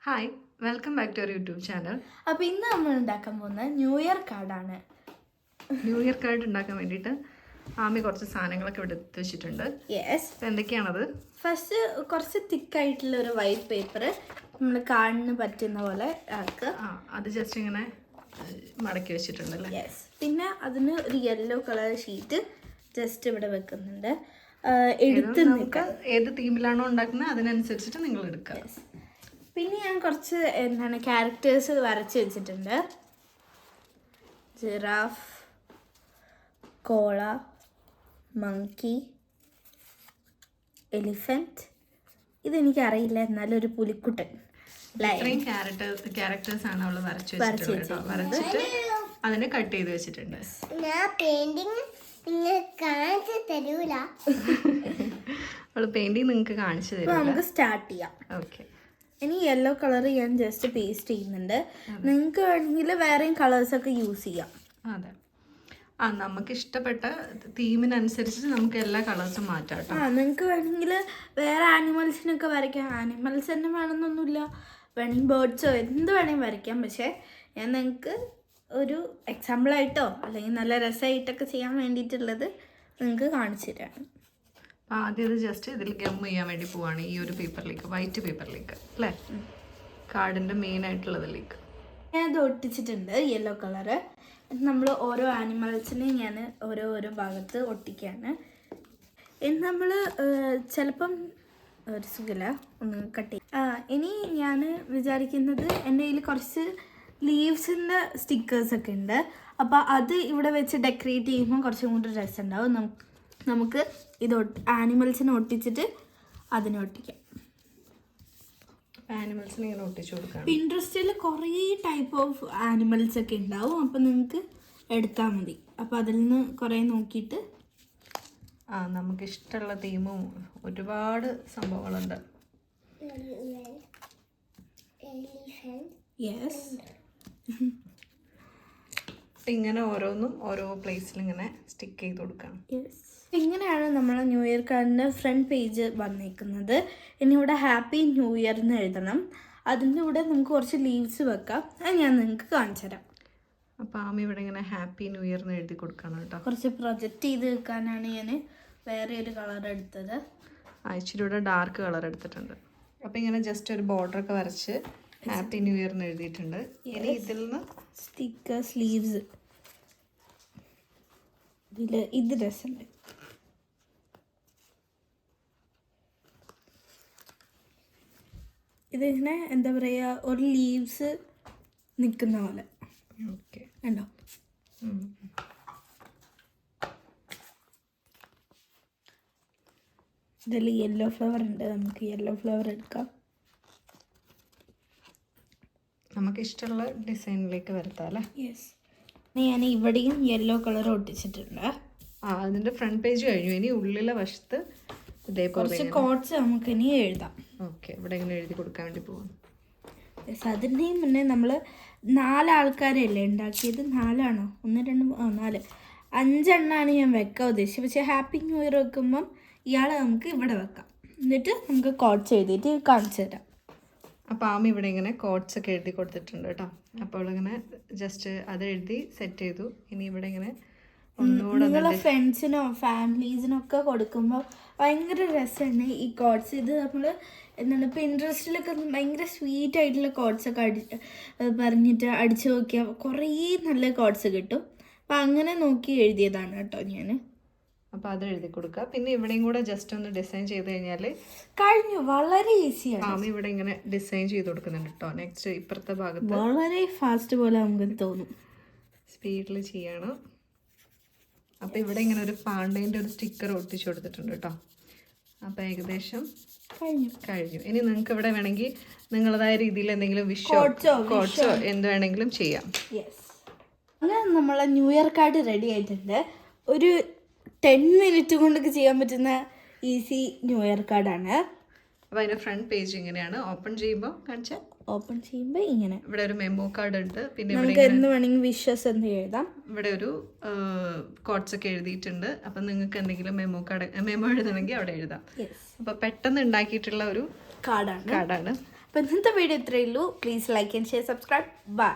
Hi, welcome back to our YouTube channel. അപ്പോൾ ഇന്ന് നമ്മൾ ഉണ്ടാക്കാൻ പോകുന്ന ന്യൂ ഇയർ കാർഡാണ്. ന്യൂ ഇയർ കാർഡ് ഉണ്ടാക്കാൻ വേണ്ടിയിട്ട് ആമി കുറച്ച് സാധനങ്ങളൊക്കെ ഇവിടെ എടുത്ത് വെച്ചിട്ടുണ്ട്. എന്തൊക്കെയാണത്? ഫസ്റ്റ് കുറച്ച് തിക്കായിട്ടുള്ള ഒരു വൈറ്റ് പേപ്പർ നമ്മൾ കാർഡിന് പറ്റുന്ന പോലെ ആക്കുക. അത് ജസ്റ്റ് ഇങ്ങനെ മടക്കി വെച്ചിട്ടുണ്ടല്ലേ. പിന്നെ അതിന് ഒരു യെല്ലോ കളർ ഷീറ്റ് ജസ്റ്റ് ഇവിടെ വെക്കുന്നുണ്ട്. നമുക്ക് ഏത് തീമിലാണോ ഉണ്ടാക്കുന്നത് അതിനനുസരിച്ചിട്ട് നിങ്ങൾ എടുക്കുക. പിന്നെ ഞാൻ കുറച്ച് ക്യാരക്ടേഴ്സ് വരച്ച് വെച്ചിട്ടുണ്ട്. ജിറാഫ്, കോള, മങ്കി, എലിഫന്റ്. ഇതെനിക്കറിയില്ല, എന്നാലും ഒരു പുലിക്കുട്ടൻ. ക്യാരക്ടേഴ്സ് ആണ് അവള് വരച്ചിട്ട് അതിനെ കട്ട് ചെയ്ത് വെച്ചിട്ടുണ്ട്. അവള് പെയിന്റിങ് നിങ്ങൾക്ക് കാണിച്ചു തരും. നമുക്ക് സ്റ്റാർട്ട് ചെയ്യാം. ഓക്കെ. ഇനി യെല്ലോ കളർ ഞാൻ ജസ്റ്റ് പേസ്റ്റ് ചെയ്യുന്നുണ്ട്. നിങ്ങൾക്ക് വേണമെങ്കിൽ വേറെയും കളേഴ്സൊക്കെ യൂസ് ചെയ്യാം. അതെ, നമുക്ക് ഇഷ്ടപ്പെട്ട തീമിനനുസരിച്ച് നമുക്ക് എല്ലാ കളേഴ്സും മാറ്റാം കേട്ടോ. നിങ്ങൾക്ക് വേണമെങ്കിൽ വേറെ ആനിമൽസിനൊക്കെ വരയ്ക്കാം. ആനിമൽസ് തന്നെ വേണമെന്നൊന്നുമില്ല, വേണമെങ്കിൽ ബേർഡ്സോ എന്ത് വേണമെങ്കിൽ വരയ്ക്കാം. പക്ഷേ ഞാൻ നിങ്ങൾക്ക് ഒരു എക്സാമ്പിളായിട്ടോ അല്ലെങ്കിൽ നല്ല രസമായിട്ടൊക്കെ ചെയ്യാൻ വേണ്ടിയിട്ടുള്ളത് നിങ്ങൾക്ക് കാണിച്ചു തരാം. ആദ്യം ഇത് ജസ്റ്റ് ഇതിൽ ഗം ചെയ്യാൻ വേണ്ടി പോവാണ്, ഈ ഒരു പേപ്പറിലേക്ക്, വൈറ്റ് പേപ്പറിലേക്ക് അല്ലേ, കാർഡിൻ്റെ മെയിൻ ആയിട്ടുള്ളതിലേക്ക്. ഞാനത് ഒട്ടിച്ചിട്ടുണ്ട് യെല്ലോ കളറ്. നമ്മൾ ഓരോ ആനിമൽസിനെയും ഞാൻ ഓരോ ഭാഗത്ത് ഒട്ടിക്കുകയാണ്. നമ്മൾ ചിലപ്പം ഒരു സുഖമില്ല, ഒന്ന് കട്ട് ചെയ്യും. ഇനി ഞാൻ വിചാരിക്കുന്നത് എൻ്റെ കയ്യിൽ കുറച്ച് ലീവ്സിൻ്റെ സ്റ്റിക്കേഴ്സൊക്കെ ഉണ്ട്. അപ്പോൾ അത് ഇവിടെ വെച്ച് ഡെക്കറേറ്റ് ചെയ്യുമ്പോൾ കുറച്ചും കൂടി രസമുണ്ടാവും. നമുക്ക് ഇത് ആനിമൽസിനെ ഒട്ടിച്ചിട്ട് അതിനെ ഒട്ടിക്കാം. ആനിമൽസിനെ ഇങ്ങനെ ഒട്ടിച്ചു കൊടുക്കാം. പിൻട്രസ്റ്റിൽ കുറേ ടൈപ്പ് ഓഫ് ആനിമൽസ് ഒക്കെ ഉണ്ടാവും. അപ്പോൾ നിങ്ങൾക്ക് എടുത്താൽ മതി. അപ്പോൾ അതിൽ നിന്ന് കുറേ നോക്കിയിട്ട് നമുക്ക് ഇഷ്ടമുള്ള തീമും ഒരുപാട് സംഭവങ്ങളുണ്ട്. ഇങ്ങനെ ഓരോന്നും ഓരോ പ്ലേസിൽ ഇങ്ങനെ സ്റ്റിക്ക് ചെയ്ത് കൊടുക്കാം. ഇങ്ങനെയാണ് നമ്മൾ ന്യൂ ഇയർ കാർഡിൻ്റെ ഫ്രണ്ട് പേജ് വന്നിരിക്കുന്നത്. ഇനി ഇവിടെ ഹാപ്പി ന്യൂ ഇയർ എന്ന് എഴുതണം. അതിൻ്റെ കൂടെ നമുക്ക് കുറച്ച് ലീവ്സ് വെക്കാം. അത് ഞാൻ നിങ്ങൾക്ക് കാണിച്ചു തരാം. അപ്പോൾ ആമി ഇവിടെ ഇങ്ങനെ ഹാപ്പി ന്യൂ ഇയർ എന്ന് എഴുതി കൊടുക്കണം കേട്ടോ. കുറച്ച് പ്രൊജക്റ്റ് ചെയ്ത് വെക്കാനാണ് ഞാൻ വേറെ ഒരു കളർ എടുത്തത്. ഇച്ചിരി ഇവിടെ ഡാർക്ക് കളർ എടുത്തിട്ടുണ്ട്. അപ്പോൾ ഇങ്ങനെ ജസ്റ്റ് ഒരു ബോർഡറൊക്കെ വരച്ച് ഹാപ്പി ന്യൂ ഇയർ എന്ന് എഴുതിയിട്ടുണ്ട്. ഇനി ഇതിൽ നിന്ന് സ്റ്റിക്കേഴ്സ്, ലീവ്സ്, ഇത് രസമുണ്ട്. ഇതിങ്ങനെ എന്താ പറയുക, ഒരു ലീവ്സ് നിൽക്കുന്ന പോലെ. ഓക്കെ, ഉണ്ടോ? ഇതിൽ യെല്ലോ ഫ്ലവർ ഉണ്ട്. നമുക്ക് യെല്ലോ ഫ്ലവർ എടുക്കാം. നമുക്ക് ഇഷ്ടമുള്ള ഡിസൈനിലേക്ക് വരുത്താം അല്ലേ. ഞാൻ ഇവിടെയും യെല്ലോ കളർ ഒട്ടിച്ചിട്ടുണ്ട്. അതിൻ്റെ ഫ്രണ്ട് പേജ് കഴിഞ്ഞു. ഇനി ഉള്ളിലെ വശത്ത് കുറച്ച് കോട്ട്സ് നമുക്ക് ഇനി എഴുതാം. ഓക്കെ, ഇവിടെ ഇങ്ങനെ എഴുതി കൊടുക്കാൻ വേണ്ടി പോവാം. അതിൻ്റെയും മുന്നേ നമ്മൾ 4 ആൾക്കാരല്ലേ ഉണ്ടാക്കിയത്. 4 ആണോ? 1 2 4 5 എണ്ണമാണ് ഞാൻ വെക്കാൻ ഉദ്ദേശിച്ചത്. പക്ഷേ ഹാപ്പി ന്യൂ ഇയർ വെക്കുമ്പം ഇയാളെ നമുക്ക് ഇവിടെ വെക്കാം. എന്നിട്ട് നമുക്ക് കോട്ട്സ് എഴുതിയിട്ട് കാണിച്ചു തരാം. അപ്പോൾ ആമി ഇവിടെ ഇങ്ങനെ കോട്ട്സ് ഒക്കെ എഴുതി കൊടുത്തിട്ടുണ്ട് കേട്ടോ. അപ്പോൾ ഇങ്ങനെ ജസ്റ്റ് അത് എഴുതി സെറ്റ് ചെയ്തു. ഇനി ഇവിടെ ഇങ്ങനെ നിങ്ങളെ ഫ്രണ്ട്സിനോ ഫാമിലീസിനോ ഒക്കെ കൊടുക്കുമ്പോൾ ഭയങ്കര രസമാണ് ഈ കോട്ട്സ്. ഇത് നമ്മൾ പിൻട്രസ്റ്റിലൊക്കെ ഭയങ്കര സ്വീറ്റ് ആയിട്ടുള്ള കോട്ട്സൊക്കെ പറഞ്ഞിട്ട് അടിച്ചു നോക്കിയാൽ കുറേ നല്ല കോട്ട്സ് കിട്ടും. അപ്പം അങ്ങനെ നോക്കി എഴുതിയതാണ് കേട്ടോ ഞാൻ. അപ്പോൾ അത് എഴുതി കൊടുക്കുക. പിന്നെ ഇവിടെയും കൂടെ ജസ്റ്റ് ഒന്ന് ഡിസൈൻ ചെയ്ത് കഴിഞ്ഞാൽ കഴിഞ്ഞു. വളരെ ഈസിയാണ്. ആമി ഇവിടെ ഇങ്ങനെ ഡിസൈൻ ചെയ്ത് കൊടുക്കുന്നുണ്ട് കേട്ടോ. നെക്സ്റ്റ് ഇപ്പുറത്തെ ഭാഗത്ത് വളരെ ഫാസ്റ്റ് പോലെ നമുക്ക് തോന്നും. സ്പീഡിൽ ചെയ്യണം. അപ്പോൾ ഇവിടെ ഇങ്ങനെ ഒരു പാണ്ടേൻ്റെ ഒരു സ്റ്റിക്കർ ഒട്ടിച്ചു കൊടുത്തിട്ടുണ്ട് കേട്ടോ. അപ്പോൾ ഏകദേശം കഴിഞ്ഞു. ഇനി നിങ്ങൾക്ക് ഇവിടെ വേണമെങ്കിൽ നിങ്ങളതായ രീതിയിൽ എന്തെങ്കിലും കോട്ട്സോ എന്ത് വേണമെങ്കിലും ചെയ്യാം. അങ്ങനെ നമ്മളെ ന്യൂ ഇയർ കാർഡ് റെഡി ആയിട്ടുണ്ട്. ഒരു 10 മിനിറ്റ് കൊണ്ടൊക്കെ ചെയ്യാൻ പറ്റുന്ന ഈസി ന്യൂ ഇയർ കാർഡാണ്. അപ്പോൾ അതിൻ്റെ ഫ്രണ്ട് പേജ് ഇങ്ങനെയാണ്. ഓപ്പൺ ചെയ്യുമ്പോൾ കാണിച്ചാൽ ഓപ്പൺ ചെയ്യുമ്പോൾ ഇങ്ങനെ ഇവിടെ ഒരു മെമ്മോ കാർഡ് ഉണ്ട്. പിന്നെ ഇവിടെ നമുക്ക് എന്ത് വേണമെങ്കിൽ വിഷസ് എന്ന് എഴുതാം. ഇവിടെ ഒരു കോഡ്സ് ഒക്കെ എഴുതിയിട്ടുണ്ട്. അപ്പം നിങ്ങൾക്ക് എന്തെങ്കിലും മെമ്മോ എഴുതണമെങ്കിൽ അവിടെ എഴുതാം. അപ്പോൾ പെട്ടെന്ന് ഉണ്ടാക്കിയിട്ടുള്ള ഒരു കാർഡാണ്. കാർഡാണ്. അപ്പോൾ ഇന്നത്തെ വീഡിയോ ഇത്രയേ ഉള്ളൂ. Please like and share, subscribe. By.